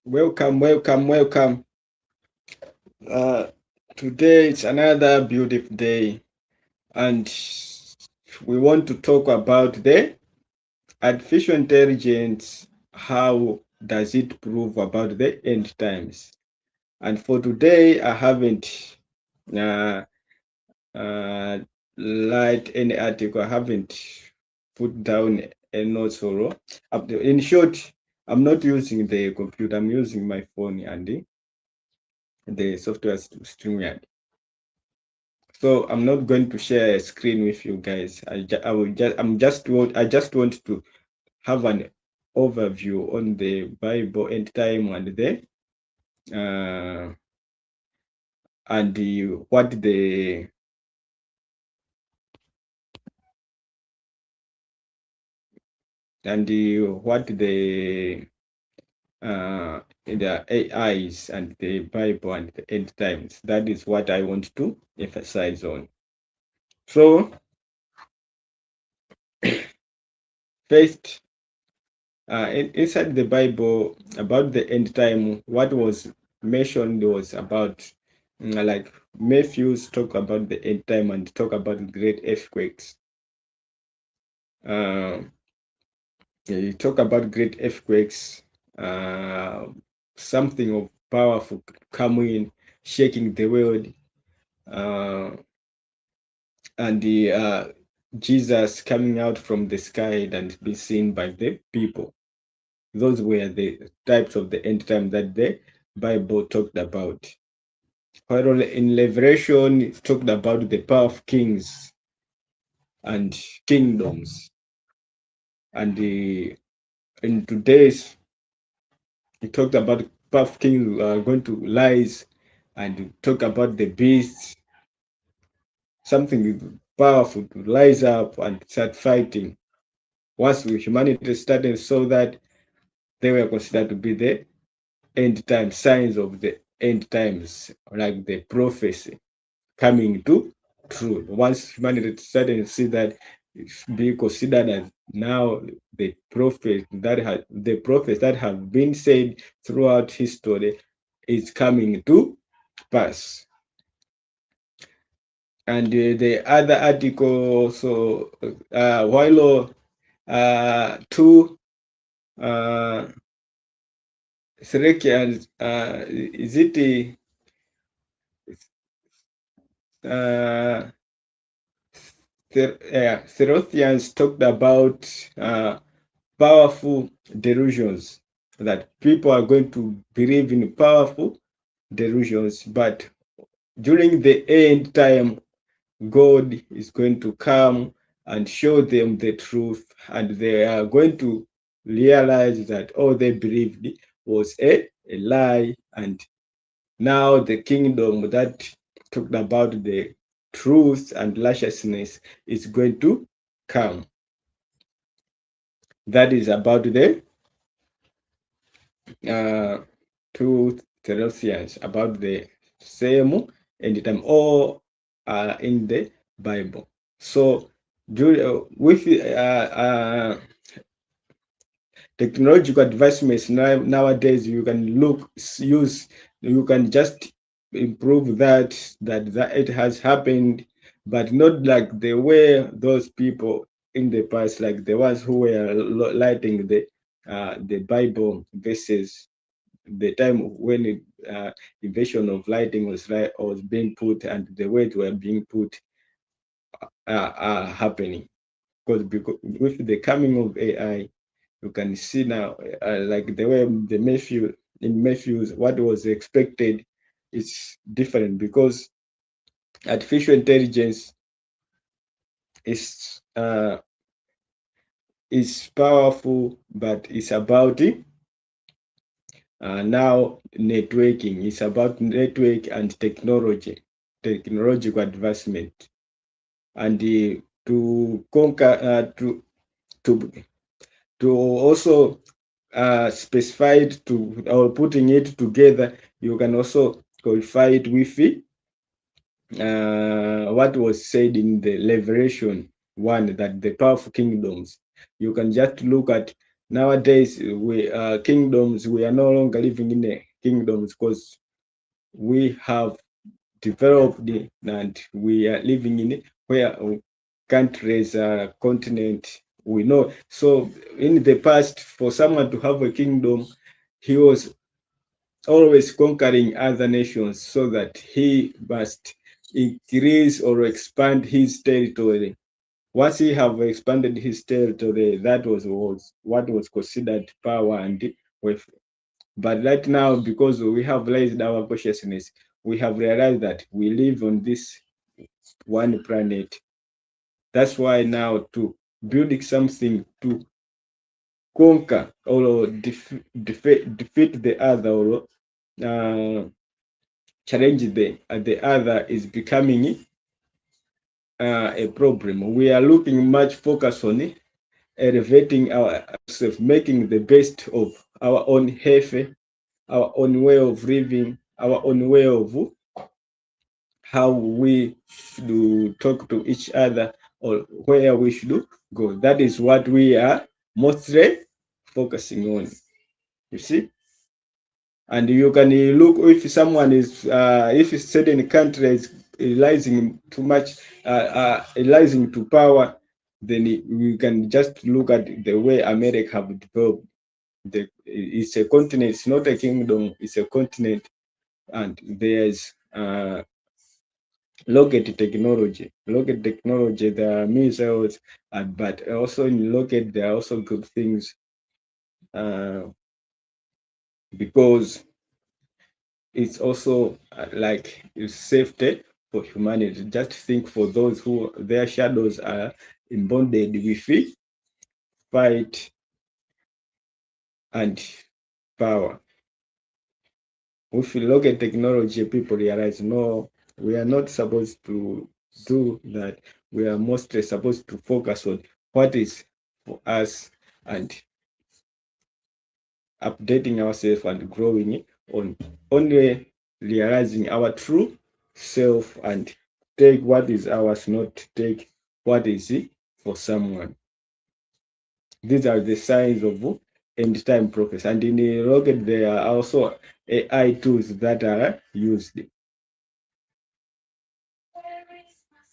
Welcome. Uh, Today it's another beautiful day, and we want to talk about the artificial intelligence. How does it prove about the end times? And for today, I haven't uh, uh, light any article. I haven't put down a notes or in short, I'm not using the computer. I'm using my phone and the software StreamYard. So I'm not going to share a screen with you guys. I just want to have an overview on the Bible end time uh, and what the AIs and the Bible and the end times. That is what I want to emphasize on. So first, inside the Bible about the end time, what was mentioned was about like Matthew's talk about the end time and talk about great earthquakes. Uh, he talk about great earthquakes, uh, something of powerful coming, shaking the world, uh, and Jesus coming out from the sky and be seen by the people. Those were the types of the end time that the Bible talked about. While in Revelation, it talked about the power of kings and kingdoms. And in today's, it talked about power of kings going to rise and talk about the beasts, something powerful to rise up and start fighting. Once humanity started, so that they were considered to be the end time signs of the end times, like the prophecy coming to true. Once humanity started to see that, it's be considered as now the prophets that have been said throughout history is coming to pass. And the other article, so while two uh, Srekians, is it uh, Serothians talked about powerful delusions, that people are going to believe in powerful delusions, but during the end time, God is going to come and show them the truth, and they are going to realize that all they believed was a lie, and now the kingdom that talked about the truth and righteousness is going to come. That is about the uh, two Thessalonians, about the same and time, all are in the Bible. So with technological advancements nowadays, you can you can just improve that it has happened, but not like the way those people in the past, like the ones who were lighting the Bible verses, the time when invention of lighting was being put and the way it were being put are happening. Because with the coming of AI, you can see now, like the way Matthew's, what was expected is different, because artificial intelligence is powerful, but it's about now networking. It's about network and technological advancement, and to conquer to to also specify it to, or putting it together, you can also qualify it with what was said in the Revelation 1, that the powerful kingdoms. You can just look at Nowadays, we kingdoms, we are no longer living in the kingdoms because we have developed and we are living in where countries, continent, we know. So in the past, for someone to have a kingdom, he was always conquering other nations so that he must increase or expand his territory. Once he have expanded his territory, that was what was considered power and wealth. But right now, because we have raised our consciousness, we have realized that we live on this one planet. That's why now to build something to conquer or defeat the other or challenge the other is becoming a problem. We are looking much focus on elevating ourselves, making the best of our own health, our own way of living, our own way of how we should talk to each other or where we should go. That is what we are mostly focusing on. You see? And you can look if someone is, if a certain country is rising too much, rising to power, then we can just look at the way America have developed. It's a continent, it's not a kingdom, it's a continent, and there's rocket technology. Rocket technology, there are missiles, but also in rocket there are also good things, uh, because it's also like it's safety for humanity. Just think for those who their shadows are in bondage with fight and power. If you look at technology, people realize no, we are not supposed to do that. We are mostly supposed to focus on what is for us and updating ourselves and growing on only realizing our true self and take what is ours, not take what is for someone. These are the signs of end time prophecy. And in the rocket, there are also AI tools that are used.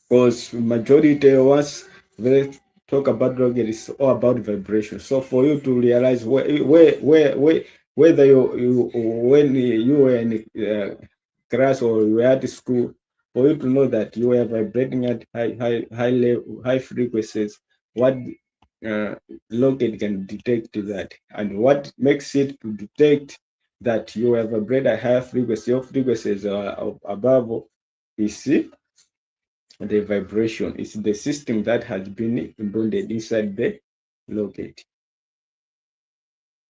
Because majority once they talk about rocket, it's all about vibration. So for you to realize whether you when you were in class or you were at school, for you to know that you were vibrating at high level, high frequencies, what rocket can detect that, and what makes it to detect that you have vibrated at high frequency, your frequencies are above is the vibration. It's the system that has been embedded inside the rocket.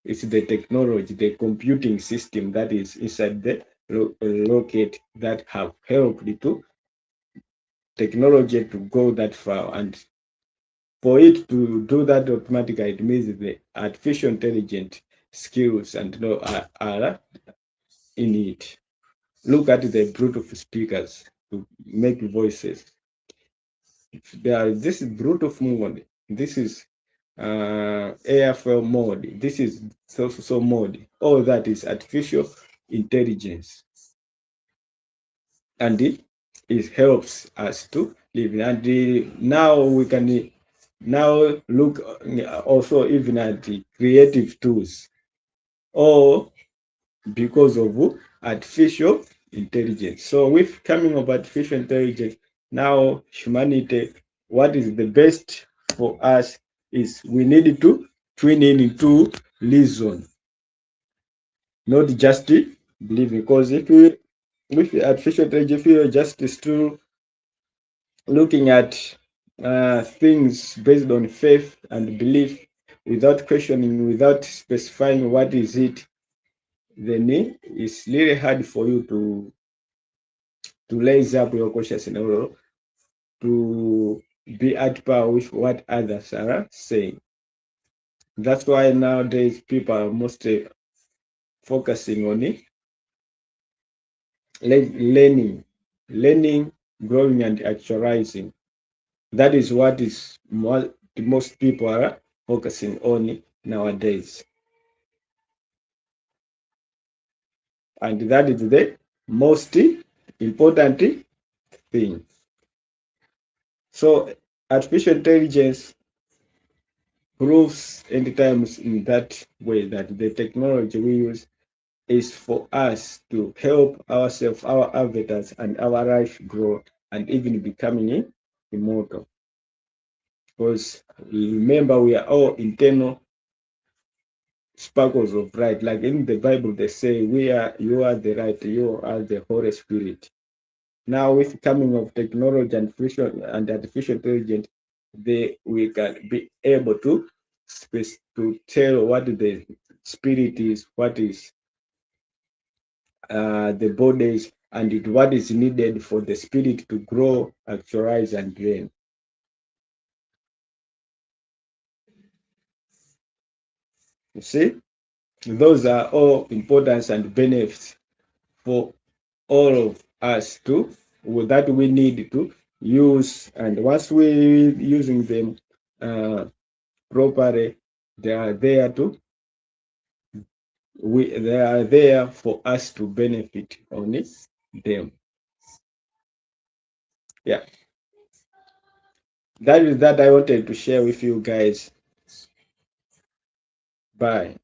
It's the technology, the computing system that is inside the rocket that have helped to technology to go that far. And for it to do that automatically, it means the artificial intelligence skills and are in it. Look at the Bluetooth speakers to make voices. There is this Bluetooth mode. This is airflow mode. This is so mode. All that is artificial intelligence, and it helps us to live. And now we can now look also even at the creative tools, or because of artificial intelligence. So with coming of artificial intelligence, now humanity, what is the best for us is we need to tune in into reason, not just believe. Because if we with artificial intelligence, if you're just still looking at things based on faith and belief without questioning, without specifying what is it, then it's really hard for you to raise up your consciousness or to be at par with what others are saying. That's why nowadays people are mostly focusing on it, learning, growing, and actualizing. That is what is most people are focusing on nowadays. And that is the most important thing. So artificial intelligence proves end times in that way, that the technology we use is for us to help ourselves, our avatars, and our life grow and even becoming immortal. Because remember, we are all internal sparkles of light. Like in the Bible, they say, you are the light, you are the Holy Spirit. Now, with coming of technology and artificial intelligence, we can be able to tell what the spirit is, what is the bodies, and what is needed for the spirit to grow, actualize, and reign. You see, those are all importance and benefits for all of us to that we need to use, and once we using them properly, they are there to they are there for us to benefit on them. Yeah, that is that I wanted to share with you guys. Bye.